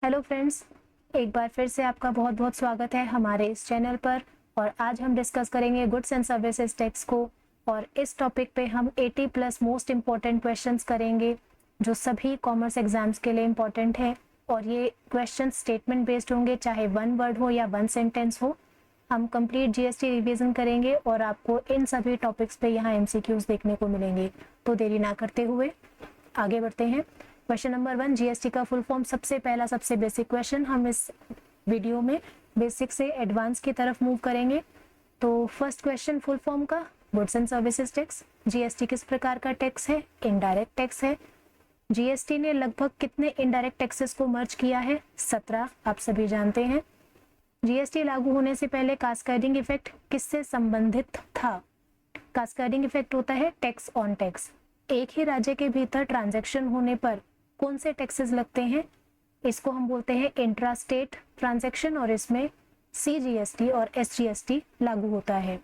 Hello friends, एक बार फिर से आपका बहुत बहुत स्वागत है हमारे इस चैनल पर। और आज हम डिस्कस करेंगे गुड्स एंड सर्विसेज टैक्स को। और इस टॉपिक पे हम 80 प्लस मोस्ट इम्पॉर्टेंट क्वेश्चंस करेंगे जो सभी कॉमर्स एग्जाम्स के लिए इम्पॉर्टेंट है। और ये क्वेश्चन स्टेटमेंट बेस्ड होंगे, चाहे वन वर्ड हो या वन सेंटेंस हो। हम कंप्लीट जीएसटी रिवीजन करेंगे और आपको इन सभी टॉपिक्स पे यहाँ एमसीक्यूज देखने को मिलेंगे। तो देरी ना करते हुए आगे बढ़ते हैं। क्वेश्चन नंबर 1, जीएसटी का फुल फॉर्म। सबसे पहला सबसे बेसिक क्वेश्चन, हम इस वीडियो में बेसिक से एडवांस की तरफ मूव करेंगे। तो फर्स्ट क्वेश्चन फुल फॉर्म का, goods and services tax. GST किस प्रकार का टैक्स है? इनडायरेक्ट टैक्स है। जीएसटी ने लगभग कितने इनडायरेक्ट टैक्सेस को मर्ज किया है? 17, आप सभी जानते हैं। जीएसटी लागू होने से पहले कास्केडिंग इफेक्ट किससे संबंधित था? कास्केडिंग इफेक्ट होता है टैक्स ऑन टैक्स। एक ही राज्य के भीतर ट्रांजैक्शन होने पर कौन से टैक्सेस लगते हैं? इसको हम बोलते हैं इंट्रा स्टेट ट्रांजैक्शन, और इसमें सीजीएसटी और एसजीएसटी लागू होता है।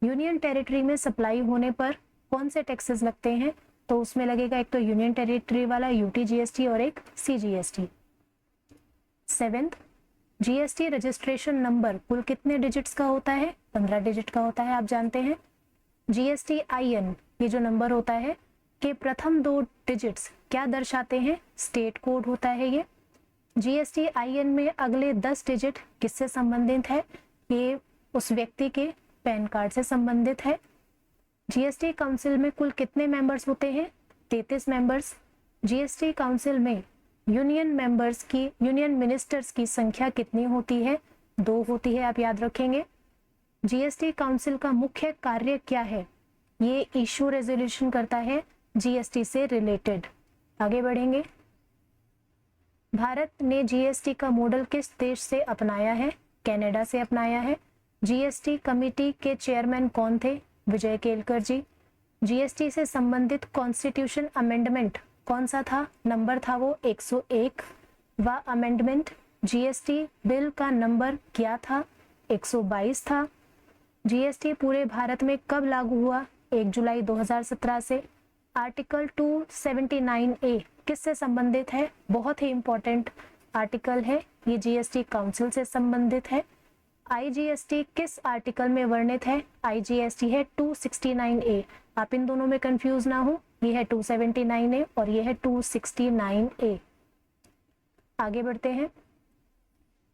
यूनियन टेरिटरी में सप्लाई होने पर कौन से टैक्सेस लगते हैं? तो उसमें लगेगा एक तो यूनियन टेरिटरी वाला यूटीजीएसटी और एक CGST. 7th, GST registration number कुल कितने डिजिट्स का होता है? 15 डिजिट का होता है, आप जानते हैं। जीएसटी आईएन, ये जो नंबर होता है के प्रथम 2 डिजिट्स क्या दर्शाते हैं? स्टेट कोड होता है ये। जीएसटी आईएन में अगले 10 डिजिट किससे संबंधित है? ये उस व्यक्ति के पैन कार्ड से संबंधित है। जीएसटी काउंसिल में कुल कितने मेंबर्स होते हैं? 33 मेंबर्स। जीएसटी काउंसिल में यूनियन मिनिस्टर्स की संख्या कितनी होती है? 2 होती है, आप याद रखेंगे। जीएसटी काउंसिल का मुख्य कार्य क्या है? ये इशू रेजोल्यूशन करता है जीएसटी से रिलेटेड। आगे बढ़ेंगे। भारत ने जीएसटी का मॉडल किस देश से अपनाया है? कनाडा से अपनाया है। जीएसटी कमेटी के चेयरमैन कौन थे? विजय केलकर जी। जीएसटी से संबंधित कॉन्स्टिट्यूशन अमेंडमेंट कौन सा था? नंबर था वो 101 वा अमेंडमेंट। जीएसटी बिल का नंबर क्या था? 122 था। जीएसटी पूरे भारत में कब लागू हुआ? 1 जुलाई 2017 से। आर्टिकल 279A किससे संबंधित है? बहुत ही इंपॉर्टेंट आर्टिकल है ये, जीएसटी काउंसिल से संबंधित है। आईजीएसटी किस आर्टिकल में वर्णित है? आईजीएसटी है 269A। आप इन दोनों में कंफ्यूज ना हो, ये है 279A और ये है 269A। आगे बढ़ते हैं।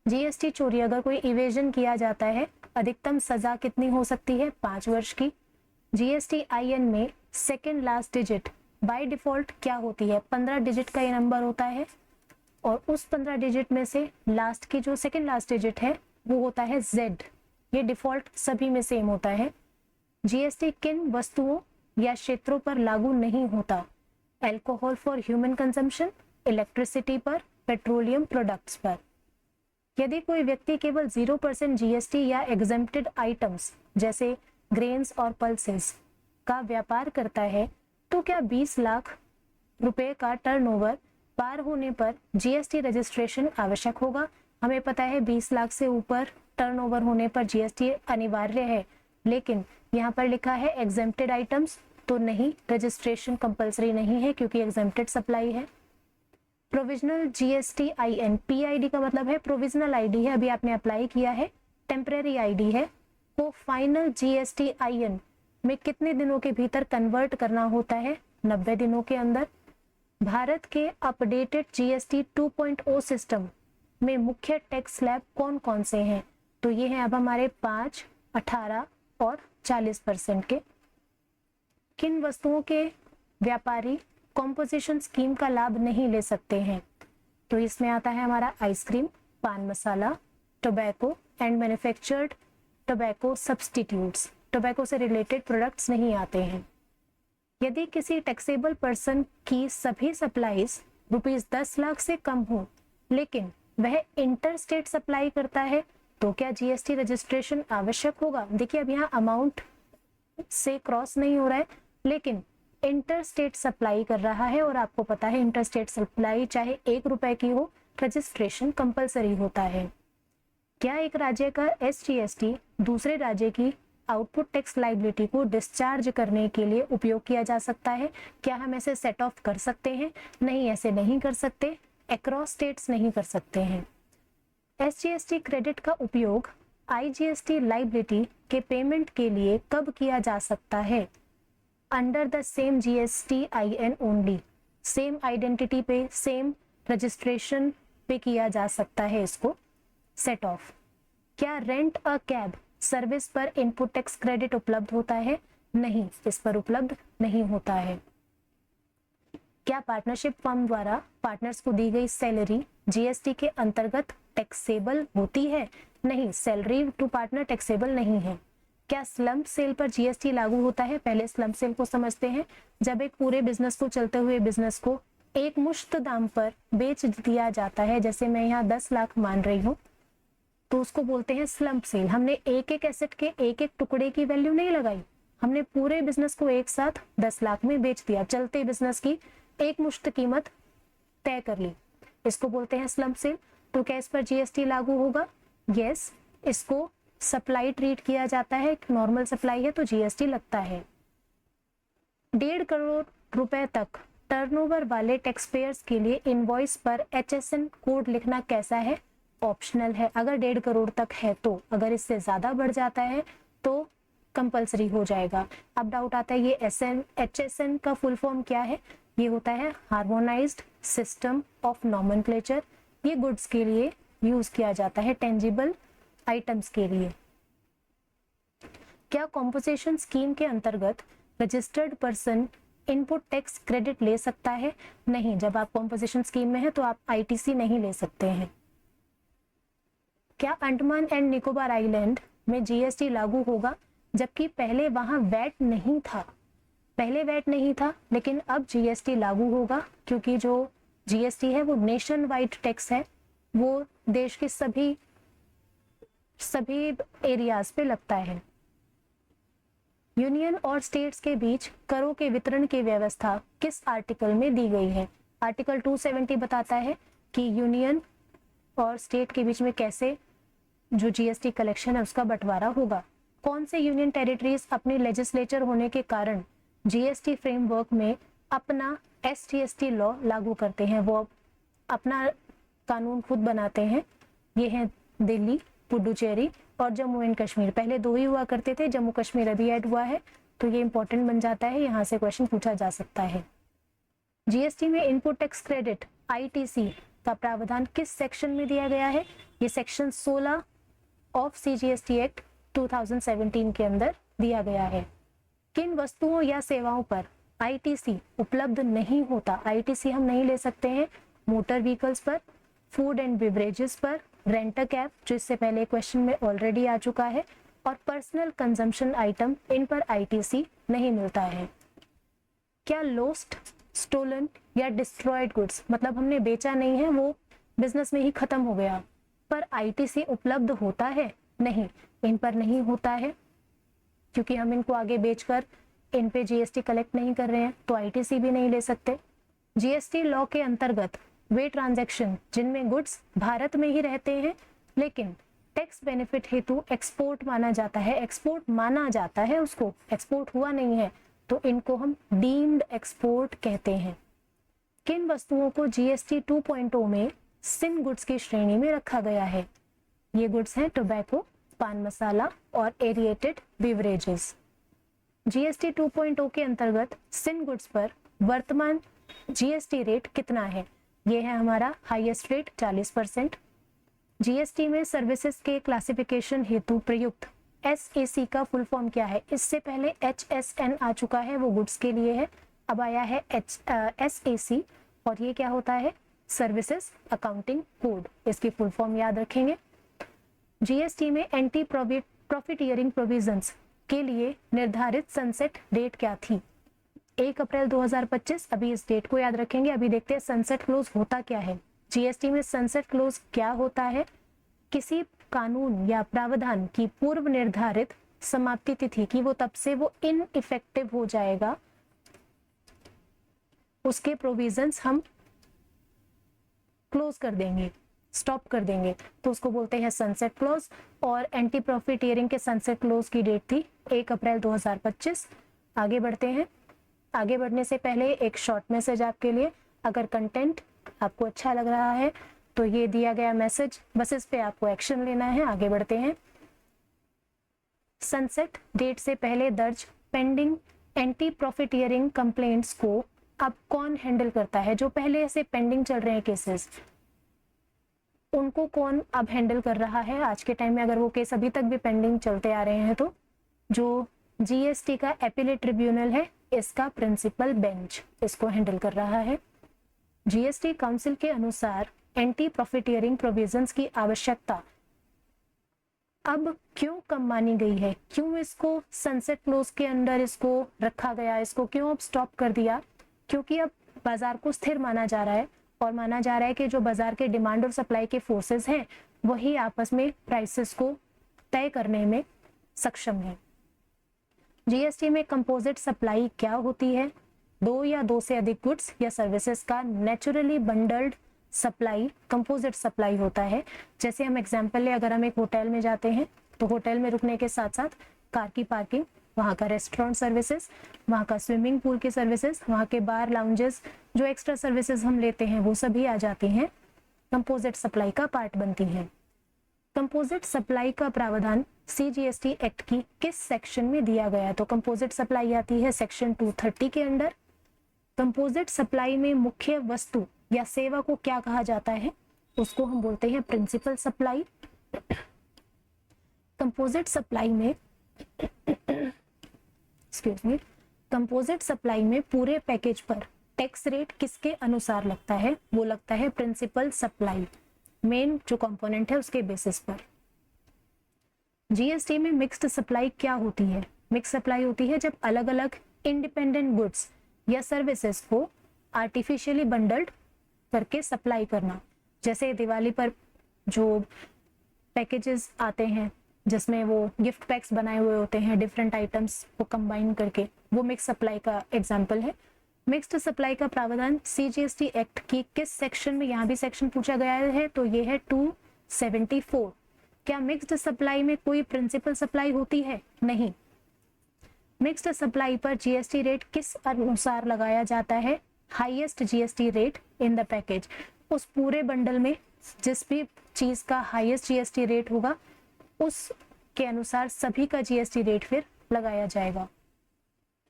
जीएसटी चोरी, अगर कोई इवेजन किया जाता है, अधिकतम सजा कितनी हो सकती है? 5 वर्ष की। जीएसटी आईएन में second last digit by default क्या होती है? 15 डिजिट का ये नंबर होता है, और उस 15 डिजिट में से लास्ट की जो सेकेंड लास्ट डिजिट है वो होता है Z। ये डिफॉल्ट सभी में सेम होता है। जीएसटी किन वस्तुओं या क्षेत्रों पर लागू नहीं होता? Alcohol for human consumption, electricity पर, पेट्रोलियम प्रोडक्ट्स पर। यदि कोई व्यक्ति केवल 0% जीएसटी या एग्जेम्प्टेड आइटम्स जैसे ग्रेन्स और पल्सेस का व्यापार करता है, तो क्या 20 लाख रुपए का टर्नओवर पार होने पर जीएसटी रजिस्ट्रेशन आवश्यक होगा? हमें पता है 20 लाख से ऊपर टर्नओवर होने पर जीएसटी अनिवार्य है, लेकिन यहाँ पर लिखा है एग्जेम्प्टेड आइटम्स, तो नहीं, रजिस्ट्रेशन कंपलसरी नहीं है क्योंकि एग्जेम्प्टेड सप्लाई है। प्रोविजनल जीएसटी आईएन, पीआईडी का मतलब है प्रोविजनल आईडी है, अभी आपने अप्लाई किया है, टेम्परेरी आईडी है, को फाइनल जीएसटी आईएन में कितने दिनों के भीतर कन्वर्ट करना होता है? 90 दिनों के अंदर। भारत के अपडेटेड जीएसटी 2.0 सिस्टम में मुख्य टैक्स स्लैब कौन कौन से हैं? तो ये हैं अब हमारे 5, 18 और 40% के। किन वस्तुओं के व्यापारी कॉम्पोजिशन स्कीम का लाभ नहीं ले सकते हैं? तो इसमें आता है हमारा ice cream, pan masala, tobacco and manufactured tobacco substitutes. Tobacco से रिलेटेड प्रोडक्ट्स नहीं आते हैं। यदि किसी टैक्सेबल पर्सन की सभी सप्लाईज ₹10 लाख से कम हो, लेकिन वह इंटर स्टेट सप्लाई करता है, तो क्या जीएसटी रजिस्ट्रेशन आवश्यक होगा? देखिए अब यहाँ अमाउंट से क्रॉस नहीं हो रहा है, लेकिन इंटर स्टेट सप्लाई कर रहा है, और आपको पता है इंटर स्टेट सप्लाई चाहे 1 रुपए की हो, रजिस्ट्रेशन कंपलसरी होता है। क्या एक राज्य का एसजीएसटी दूसरे राज्य की आउटपुट टैक्स लाइबिलिटी को डिस्चार्ज करने के लिए उपयोग किया जा सकता है? क्या हम ऐसे सेट ऑफ कर सकते हैं? नहीं, ऐसे नहीं कर सकते। अक्रॉस स्टेट्स नहीं कर सकते हैं। एसजीएसटी क्रेडिट का उपयोग आईजीएसटी लाइबिलिटी के पेमेंट के लिए कब किया जा सकता है? Under the same GSTIN only, same identity पे, सेम रजिस्ट्रेशन पे किया जा सकता है इसको सेट ऑफ। क्या रेंट अ कैब सर्विस पर इनपुट टैक्स क्रेडिट उपलब्ध होता है? नहीं, इस पर उपलब्ध नहीं होता है। क्या पार्टनरशिप फर्म द्वारा पार्टनर्स को दी गई सैलरी जीएसटी के अंतर्गत टैक्सेबल होती है? नहीं, सैलरी टू पार्टनर टैक्सेबल नहीं है। क्या स्लम्प सेल पर जीएसटी लागू होता है? पहले स्लम्प सेल को समझते हैं। जब एक पूरे बिजनेस को, चलते हुए बिजनेस को एक मुश्त दाम पर बेच दिया जाता है, जैसे मैं यहाँ 10 लाख मान रही हूँ, तो उसको बोलते हैं स्लम्प सेल। हमने एक एक एसेट के एक एक टुकड़े की वैल्यू नहीं लगाई, हमने पूरे बिजनेस को एक साथ 10 लाख में बेच दिया, चलते बिजनेस की एक मुश्त कीमत तय कर ली, इसको बोलते हैं स्लम्प सेल। तो क्या इस पर जीएसटी लागू होगा? यस, इसको सप्लाई ट्रीट किया जाता है, नॉर्मल सप्लाई है तो जीएसटी लगता है। 1.5 करोड़ रुपए तक टर्नओवर वाले टैक्स पेयर्स के लिए इनवॉइस पर HSN कोड लिखना कैसा है? ऑप्शनल है। अगर 1.5 करोड़ तक है तो, अगर इससे ज्यादा बढ़ जाता है तो कंपलसरी हो जाएगा। अब डाउट आता है ये HSN का फुल फॉर्म क्या है? ये होता है हार्मोनाइज्ड सिस्टम ऑफ नॉमेनक्लेचर। ये गुड्स के लिए यूज किया जाता है, टेंजिबल आइटम्स के लिए। क्या कॉम्पोजिशन स्कीम के अंतर्गत registered person input tax credit ले सकता है? नहीं, जब आप कॉम्पोजिशन स्कीम में है तो आप ITC नहीं ले सकते हैं। क्या अंडमान एंड निकोबार आइलैंड में जीएसटी लागू होगा, जबकि पहले वहां वैट नहीं था? पहले वैट नहीं था, लेकिन अब जीएसटी लागू होगा, क्योंकि जो जीएसटी है वो नेशन वाइड टैक्स है, वो देश के सभी एरियाज पे लगता है। यूनियन और स्टेट्स के बीच करों के वितरण की व्यवस्था किस आर्टिकल में दी गई है? आर्टिकल 270 बताता है कि यूनियन और स्टेट के बीच में कैसे जो जीएसटी कलेक्शन है उसका बंटवारा होगा। कौन से यूनियन टेरिटरीज अपने लेजिस्लेचर होने के कारण जीएसटी फ्रेमवर्क में अपना SGST लॉ लागू करते हैं, वो अपना कानून खुद बनाते हैं? ये है दिल्ली, पुडुचेरी और जम्मू एंड कश्मीर। पहले 2 ही हुआ करते थे, जम्मू कश्मीर अभी ऐड हुआ है, तो ये इंपॉर्टेंट बन जाता है, यहाँ से क्वेश्चन पूछा जा सकता है। जीएसटी में इनपुट टैक्स क्रेडिट ITC का प्रावधान किस सेक्शन में दिया गया है? ये सेक्शन 16 ऑफ CGST एक्ट 2017 के अंदर दिया गया है। किन वस्तुओं या सेवाओं पर ITC उपलब्ध नहीं होता? ITC हम नहीं ले सकते हैं मोटर व्हीकल्स पर, फूड एंड बेवरेजेस पर, रेंट अ कैब जो इससे पहले क्वेश्चन में ऑलरेडी आ चुका है, और पर्सनल कंजम्पशन आइटम, इन पर ITC नहीं मिलता है। क्या लॉस्ट, स्टोलन या डिस्ट्रॉयड गुड्स, मतलब हमने बेचा नहीं है, वो बिजनेस में ही खत्म हो गया, पर ITC उपलब्ध होता है? नहीं, इन पर नहीं होता है, क्योंकि हम इनको आगे बेचकर इन पे GST कलेक्ट नहीं कर रहे हैं, तो ITC भी नहीं ले सकते। GST लॉ के अंतर्गत वे ट्रांजैक्शन जिनमें गुड्स भारत में ही रहते हैं लेकिन टैक्स बेनिफिट हेतु एक्सपोर्ट माना जाता है, एक्सपोर्ट माना जाता है, उसको एक्सपोर्ट हुआ नहीं है, तो इनको हम डीम्ड एक्सपोर्ट कहते हैं। किन वस्तुओं को GST 2.0 में सिन गुड्स की श्रेणी में रखा गया है? ये गुड्स हैं टोबैको, पान मसाला और एरिएटेड बिवरेजेस। GST 2.0 के अंतर्गत सिन गुड्स पर वर्तमान GST रेट कितना है? ये है हमारा हाईएस्ट रेट 40%। GST में सर्विसेज के क्लासिफिकेशन हेतु प्रयुक्त SAC का फुल फॉर्म क्या है? इससे पहले HSN आ चुका है, वो गुड्स के लिए है, अब आया है SAC, और ये क्या होता है? सर्विसेज अकाउंटिंग कोड, इसकी फुल फॉर्म याद रखेंगे। GST में एंटी प्रॉफिटियरिंग प्रोविजंस के लिए निर्धारित सनसेट डेट क्या थी? 1 अप्रैल 2025। अभी इस डेट को याद रखेंगे। अभी देखते हैं सनसेट क्लोज होता क्या है। GST में सनसेट क्लोज क्या होता है? किसी कानून या प्रावधान की पूर्व निर्धारित समाप्ति तिथि की वो तब से वो इनइफेक्टिव हो जाएगा, उसके प्रोविजंस हम क्लोज कर देंगे, स्टॉप कर देंगे, तो उसको बोलते हैं सनसेट क्लोज। और एंटी प्रॉफिटियरिंग के सनसेट क्लोज की डेट थी 1 अप्रैल 2025। आगे बढ़ते हैं। आगे बढ़ने से पहले एक शॉर्ट मैसेज आपके लिए, अगर कंटेंट आपको अच्छा लग रहा है तो ये दिया गया मैसेज, बस इस पे आपको एक्शन लेना है। आगे बढ़ते हैं। सनसेट डेट से पहले दर्ज पेंडिंग एंटी प्रॉफिटियरिंग कंप्लेंट्स को अब कौन हैंडल करता है? जो पहले से पेंडिंग चल रहे हैं केसेस, उनको कौन अब हैंडल कर रहा है आज के टाइम में? अगर वो केस अभी तक भी पेंडिंग चलते आ रहे हैं तो जो जीएसटी का एपीलेट ट्रिब्यूनल है, इसका प्रिंसिपल बेंच इसको हैंडल कर रहा है। जीएसटी काउंसिल के अनुसार एंटी प्रॉफिटियरिंग प्रोविजंस की आवश्यकता अब क्यों कम मानी गई है? क्यों इसको सनसेट क्लोज के अंडर इसको रखा गया, इसको क्यों अब स्टॉप कर दिया? क्योंकि अब बाजार को स्थिर माना जा रहा है और माना जा रहा है कि जो बाजार के डिमांड और सप्लाई के फोर्सेस हैं वही आपस में प्राइसेस को तय करने में सक्षम है। जीएसटी में कंपोजिट सप्लाई क्या होती है? दो या दो से अधिक गुड्स या सर्विसेज का naturally bundled supply composite supply होता है। जैसे हम एग्जांपल ले, अगर हम एक होटल में जाते हैं तो होटल में रुकने के साथ साथ कार की पार्किंग, वहाँ का रेस्टोरेंट सर्विसेज, वहाँ का स्विमिंग पूल की सर्विसेज, वहाँ के बार लाउंजेस, जो एक्स्ट्रा सर्विसेज हम लेते हैं वो सभी आ जाती हैं, कंपोजिट सप्लाई का पार्ट बनती हैं। कंपोजिट सप्लाई का प्रावधान सीजीएसटी एक्ट की किस सेक्शन में दिया गया है? तो कंपोजिट सप्लाई आती है सेक्शन 230 के अंडर। कंपोजिट सप्लाई में मुख्य वस्तु या सेवा को क्या कहा जाता है? उसको हम बोलते हैं प्रिंसिपल सप्लाई। कंपोजिट सप्लाई में कंपोजिट सप्लाई में पूरे पैकेज पर टैक्स रेट किसके अनुसार लगता है? वो लगता है प्रिंसिपल सप्लाई, मेन जो कंपोनेंट है उसके बेसिस पर। जीएसटी में मिक्स्ड सप्लाई क्या होती है? मिक्स सप्लाई होती है जब अलग अलग इंडिपेंडेंट गुड्स या सर्विसेज को आर्टिफिशियली बंडल्ड करके सप्लाई करना। जैसे दिवाली पर जो पैकेजेस आते हैं जिसमें वो गिफ्ट पैक्स बनाए हुए होते हैं डिफरेंट आइटम्स को कंबाइन करके, वो मिक्स सप्लाई का एग्जांपल है। मिक्स्ड सप्लाई का प्रावधान सीजीएसटी एक्ट की किस सेक्शन में? यहाँ भी सेक्शन पूछा गया है तो ये है 274। क्या मिक्स्ड सप्लाई में कोई प्रिंसिपल सप्लाई होती है? नहीं। मिक्स्ड सप्लाई पर जीएसटी रेट किस अनुसार लगाया जाता है? Highest GST rate in the package. उस पूरे बंडल में जिस भी चीज का हाईएस्ट जीएसटी रेट होगा उसके अनुसार सभी का जीएसटी रेट फिर लगाया जाएगा।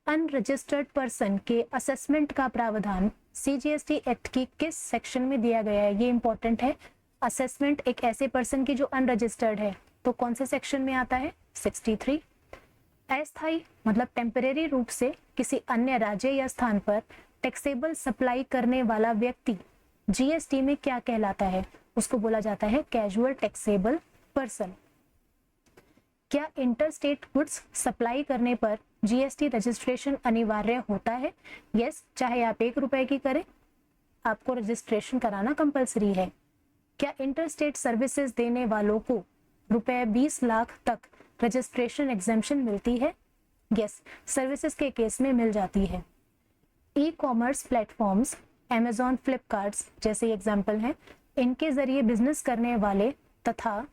अनरजिस्टर्ड पर्सन के असेसमेंट का प्रावधान सीजीएसटी एक्ट की किस सेक्शन में दिया गया है? ये इंपॉर्टेंट है। असेसमेंट एक ऐसे पर्सन की जो अनरजिस्टर्ड है तो कौन से सेक्शन में आता है? 63। अस्थायी मतलब टेम्परेरी रूप से किसी अन्य राज्य या स्थान पर टैक्सेबल सप्लाई करने वाला व्यक्ति जीएसटी में क्या कहलाता है? उसको बोला जाता है कैजुअल टैक्सेबल पर्सन। क्या इंटरस्टेट गुड्स सप्लाई करने पर जीएसटी रजिस्ट्रेशन अनिवार्य होता है? यस, चाहे आप 1 रुपए की करें आपको रजिस्ट्रेशन कराना कंपलसरी है। क्या इंटरस्टेट सर्विसेज देने वालों को रुपए 20 लाख तक रजिस्ट्रेशन एग्जेम्पशन मिलती है? यस, सर्विसेज के केस में मिल जाती है। E commerce platforms Amazon, Flipkart जैसे एग्जाम्पल हैं, इनके जरिए बिजनेस करने वाले तथा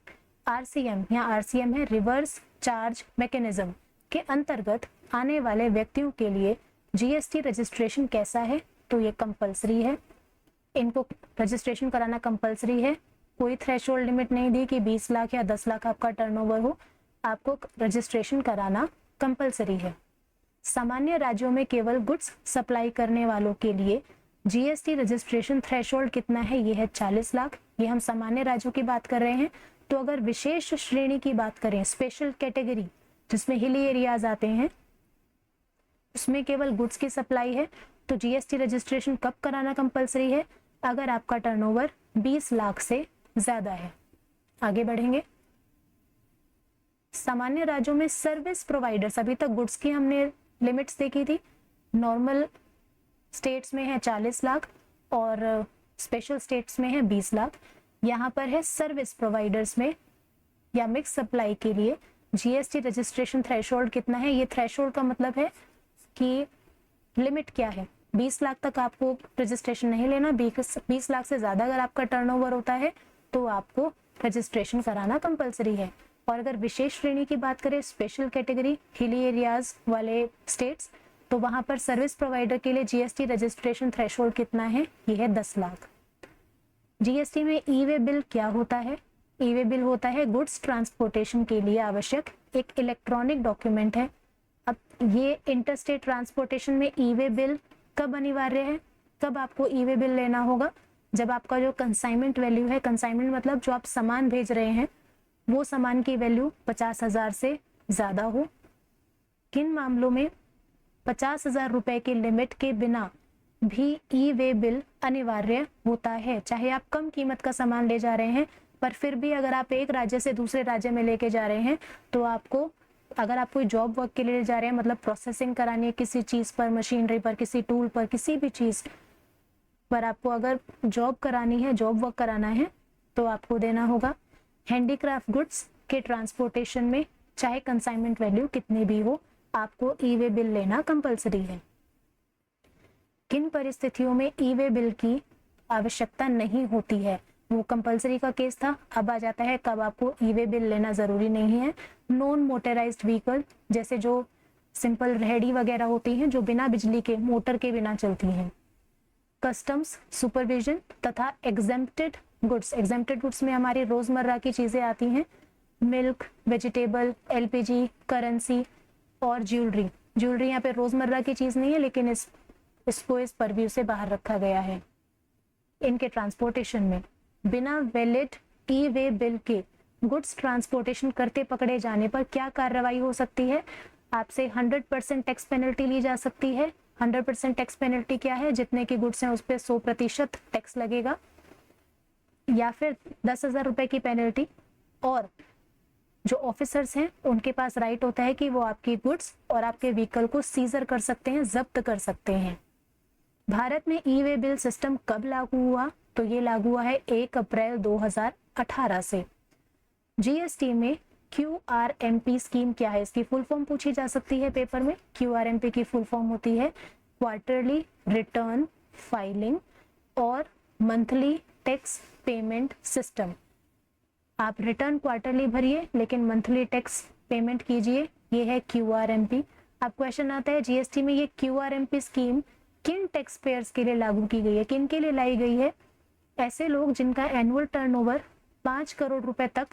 आरसीएम, यहाँ आरसीएम है रिवर्स चार्ज मैकेनिज्म के अंतर्गत आने वाले व्यक्तियों के लिए जीएसटी रजिस्ट्रेशन कैसा है? तो ये कंपलसरी है। इनको रजिस्ट्रेशन कराना कंपलसरी है। कोई थ्रेशोल्ड लिमिट नहीं दी कि 20 लाख या 10 लाख आपका टर्नओवर हो, आपको रजिस्ट्रेशन कराना कंपलसरी है। सामान्य राज्यों में केवल गुड्स सप्लाई करने वालों के लिए जीएसटी रजिस्ट्रेशन थ्रेशोल्ड कितना है? ये है 40 लाख। ये हम सामान्य राज्यों की बात कर रहे हैं। तो अगर विशेष श्रेणी की बात करें, स्पेशल कैटेगरी जिसमें हिली एरियाज आते हैं, उसमें केवल गुड्स की सप्लाई है तो जीएसटी रजिस्ट्रेशन कब कराना कंपलसरी है? अगर आपका टर्नओवर 20 लाख से ज्यादा है। आगे बढ़ेंगे। सामान्य राज्यों में सर्विस प्रोवाइडर्स, अभी तक गुड्स की हमने लिमिट्स देखी थी, नॉर्मल स्टेट्स में है 40 लाख और स्पेशल स्टेट्स में है 20 लाख। यहाँ पर है सर्विस प्रोवाइडर्स में या मिक्स सप्लाई के लिए जीएसटी रजिस्ट्रेशन थ्रेशोल्ड कितना है? ये थ्रेशोल्ड का मतलब है कि लिमिट क्या है। 20 लाख तक आपको रजिस्ट्रेशन नहीं लेना, 20 लाख से ज्यादा अगर आपका टर्नओवर होता है तो आपको रजिस्ट्रेशन कराना कंपलसरी है। और अगर विशेष श्रेणी की बात करें, स्पेशल कैटेगरी, हिली एरियाज वाले स्टेट्स, तो वहां पर सर्विस प्रोवाइडर के लिए जीएसटी रजिस्ट्रेशन थ्रेशोल्ड कितना है? ये है 10 लाख। जीएसटी में ई वे बिल क्या होता है? ई वे बिल होता है गुड्स ट्रांसपोर्टेशन के लिए आवश्यक एक इलेक्ट्रॉनिक डॉक्यूमेंट है। अब ये इंटरस्टेट ट्रांसपोर्टेशन में ई वे बिल कब अनिवार्य है, कब आपको ई वे बिल लेना होगा? जब आपका जो कंसाइनमेंट वैल्यू है, कंसाइनमेंट मतलब जो आप सामान भेज रहे हैं वो सामान की वैल्यू 50,000 से ज़्यादा हो। किन मामलों में 50,000 रुपए के लिमिट के बिना भी ई वे बिल अनिवार्य होता है? चाहे आप कम कीमत का सामान ले जा रहे हैं, पर फिर भी अगर आप एक राज्य से दूसरे राज्य में लेके जा रहे हैं तो आपको, अगर आप कोई जॉब वर्क के लिए जा रहे हैं, मतलब प्रोसेसिंग करानी है किसी चीज़ पर, मशीनरी पर, किसी टूल पर, किसी भी चीज़ पर आपको अगर जॉब करानी है, जॉब वर्क कराना है, तो आपको देना होगा। हैंडीक्राफ्ट गुड्स के ट्रांसपोर्टेशन में चाहे कंसाइनमेंट वैल्यू कितनी भी हो, आपको ई वे बिल लेना कंपलसरी है। किन परिस्थितियों में ई वे बिल की आवश्यकता नहीं होती है? वो कंपलसरी का केस था, अब आ जाता है कब आपको ई वे बिल लेना जरूरी नहीं है। नॉन मोटराइज्ड व्हीकल, जैसे जो सिंपल रेहड़ी वगैरह होती हैं जो बिना बिजली के, मोटर के बिना चलती हैं। कस्टम्स सुपरविजन तथा एग्जेम्प्टेड गुड्स, एग्जेम्प्टेड गुड्स में हमारी रोजमर्रा की चीजें आती हैं, मिल्क, वेजिटेबल, एलपीजी, करेंसी और ज्वेलरी। ज्वेलरी यहाँ पे रोजमर्रा की चीज नहीं है, लेकिन इसको इस परव्यू से बाहर रखा गया है। इनके ट्रांसपोर्टेशन में बिना वैलिड ई वे बिल के गुड्स ट्रांसपोर्टेशन करते पकड़े जाने पर क्या कार्रवाई हो सकती है? आपसे 100% टैक्स पेनल्टी ली जा सकती है। 100% टैक्स पेनल्टी क्या है? जितने की गुड्स हैं उस पर 100% टैक्स लगेगा, या फिर 10,000 रुपए की पेनल्टी। और जो ऑफिसर्स हैं उनके पास राइट होता है कि वो आपकी गुड्स और आपके व्हीकल को सीजर कर सकते हैं, जब्त कर सकते हैं। भारत में ई वे बिल सिस्टम कब लागू हुआ? तो ये लागू हुआ है 1 अप्रैल 2018 से। जीएसटी में QRMP स्कीम क्या है? इसकी फुल फॉर्म पूछी जा सकती है पेपर में। QRMP की फुल फॉर्म होती है क्वार्टरली रिटर्न फाइलिंग और मंथली टैक्स पेमेंट सिस्टम। आप रिटर्न क्वार्टरली भरिए लेकिन मंथली टैक्स पेमेंट कीजिए, ये है QRMP। अब क्वेश्चन आता है जीएसटी में ये QRMP स्कीम किन टैक्स पेयर्स के लिए लागू की गई है, किन के लिए लाई गई है? ऐसे लोग जिनका एनुअल टर्नओवर 5 करोड़ रुपए तक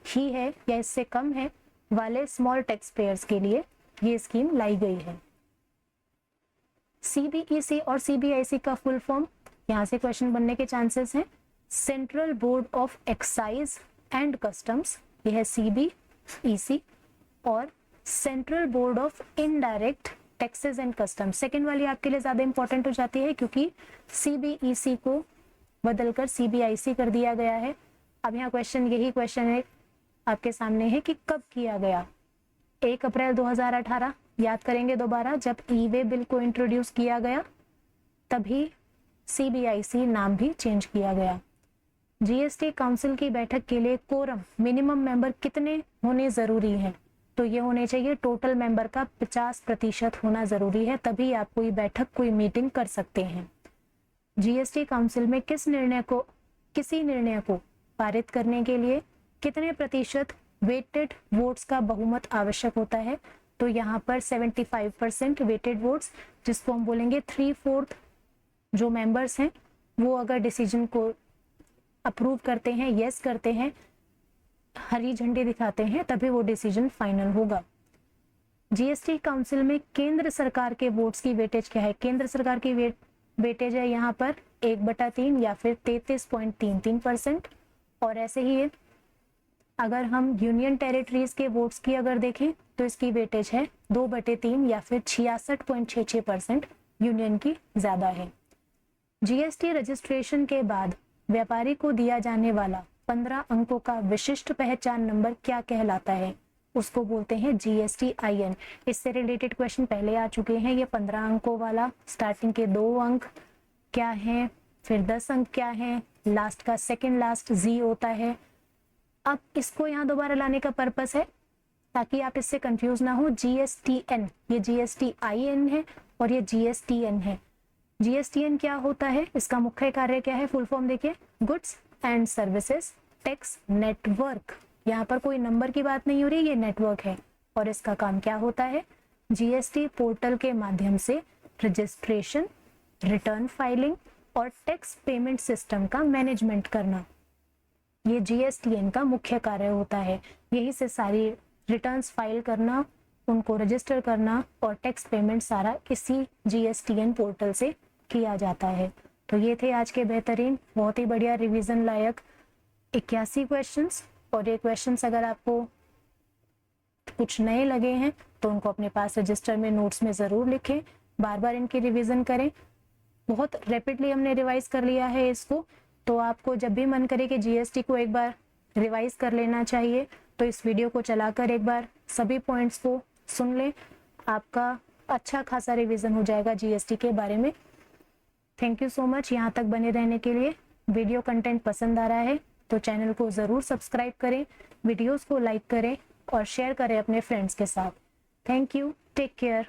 ही है या इससे कम है वाले स्मॉल टैक्स पेयर्स के लिए ये स्कीम लाई गई है। CBEC और CBIC का फुल फॉर्म, यहाँ से क्वेश्चन बनने के चांसेस हैं। Central board of excise and customs, यह है CBEC, और central board of indirect taxes and customs. Second वाली आपके लिए ज्यादा इंपॉर्टेंट हो जाती है क्योंकि CBEC को बदलकर CBIC कर दिया गया है। अब यहाँ क्वेश्चन, यही क्वेश्चन है आपके सामने है कि कब किया गया? 1 अप्रैल 2018। याद करेंगे दोबारा, जब ई वे बिल को इंट्रोड्यूस किया गया तभी CBIC नाम भी चेंज किया गया। जीएसटी काउंसिल की बैठक के लिए कोरम, मिनिमम मेंबर कितने होने जरूरी हैं? तो ये होने चाहिए टोटल मेंबर का 50% होना जरूरी है, तभी आप कोई बैठक, कोई मीटिंग कर सकते हैं। जीएसटी काउंसिल में किसी निर्णय को पारित करने के लिए कितने प्रतिशत वेटेड वोट्स का बहुमत आवश्यक होता है? तो यहाँ पर 75% वेटेड वोट्स, जिसको हम बोलेंगे 3/4 जो मेंबर्स हैं वो अगर डिसीजन को अप्रूव करते हैं, यस करते हैं, हरी झंडी दिखाते हैं, तभी वो डिसीजन फाइनल होगा। जीएसटी काउंसिल में केंद्र सरकार के वोट्स की वेटेज क्या है? केंद्र सरकार की वेटेज है यहाँ पर 1/3 या फिर 33.33%। और ऐसे ही अगर हम यूनियन टेरिटरीज के वोट्स की अगर देखें तो इसकी वेटेज है 2/3 या फिर 66.66%, यूनियन की ज्यादा है। जीएसटी रजिस्ट्रेशन के बाद व्यापारी को दिया जाने वाला 15 अंकों का विशिष्ट पहचान नंबर क्या कहलाता है? उसको बोलते हैं GSTIN। इससे रिलेटेड क्वेश्चन पहले आ चुके हैं। ये 15 अंकों वाला, स्टार्टिंग के 2 अंक क्या हैं, फिर 10 अंक क्या हैं, लास्ट का सेकंड लास्ट Z होता है। अब इसको यहाँ दोबारा लाने का पर्पस है ताकि आप इससे कंफ्यूज ना हो। GSTN, ये GSTIN है और ये GSTN है। GSTN क्या होता है, इसका मुख्य कार्य क्या है? फुल फॉर्म देखिए, goods and services tax network. यहाँ पर कोई नंबर की बात नहीं हो रही, ये नेटवर्क है। और इसका काम क्या होता है? GST पोर्टल के माध्यम से रजिस्ट्रेशन, रिटर्न फाइलिंग और टैक्स पेमेंट सिस्टम का मैनेजमेंट करना। ये जीएसटीएन का मुख्य कार्य होता है। यही से सारी रिटर्न्स फाइल करना, उनको रजिस्टर करना और टैक्स पेमेंट सारा इसी जीएसटीएन पोर्टल से किया जाता है। तो ये थे आज के बेहतरीन, बहुत ही बढ़िया रिवीजन लायक 81 क्वेश्चंस। और ये क्वेश्चंस अगर आपको कुछ नए लगे हैं तो उनको अपने पास रजिस्टर में नोट्स में ज़रूर लिखें, बार बार इनकी रिवीजन करें। बहुत रैपिडली हमने रिवाइज कर लिया है इसको, तो आपको जब भी मन करे कि जीएसटी को एक बार रिवाइज कर लेना चाहिए तो इस वीडियो को चलाकर एक बार सभी पॉइंट्स को सुन लें, आपका अच्छा खासा रिवीजन हो जाएगा जीएसटी के बारे में। थैंक यू सो मच यहाँ तक बने रहने के लिए। वीडियो कंटेंट पसंद आ रहा है तो चैनल को ज़रूर सब्सक्राइब करें, वीडियोस को लाइक करें और शेयर करें अपने फ्रेंड्स के साथ। Thank you, take care.